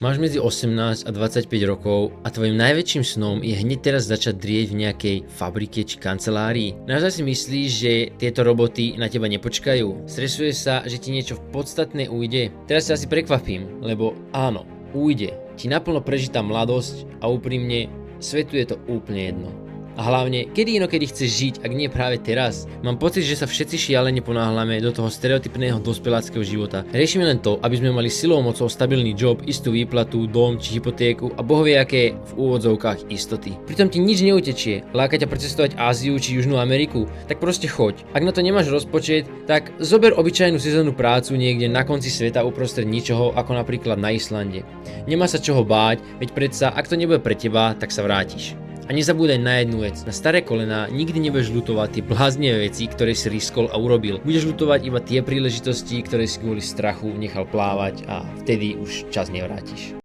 Máš medzi 18 a 25 rokov a tvojim najväčším snom je hneď teraz začať drieť v nejakej fabrike či kancelárii. Naozaj si myslíš, že tieto roboty na teba nepočkajú? Stresuje sa, že ti niečo podstatné ujde? Teraz sa asi prekvapím, lebo áno, ujde. Ti naplno prežitá mladosť a úprimne, svetu je to úplne jedno. A hlavne, kedy inokedy chceš žiť, ak nie práve teraz? Mám pocit, že sa všetci šialene ponáhľame do toho stereotypného dospeláckého života. Riešime len to, aby sme mali silou mocou stabilný job, istú výplatu, dom či hypotéku a bohovie aké v úvodzovkách istoty. Pritom ti nič neutečie, láka ťa precestovať Áziu či Južnú Ameriku, tak proste choď. Ak na to nemáš rozpočet, tak zober obyčajnú sezónnu prácu niekde na konci sveta uprostred ničoho, ako napríklad na Islande. Nemá sa čoho báť, veď predsa, ak to nebude pre teba, tak sa vrátiš. A nezabúdaj na jednu vec, na staré kolená nikdy nebudeš ľutovať tie bláznivé veci, ktoré si riskol a urobil. Budeš ľutovať iba tie príležitosti, ktoré si kvôli strachu nechal plávať a vtedy už čas nevrátiš.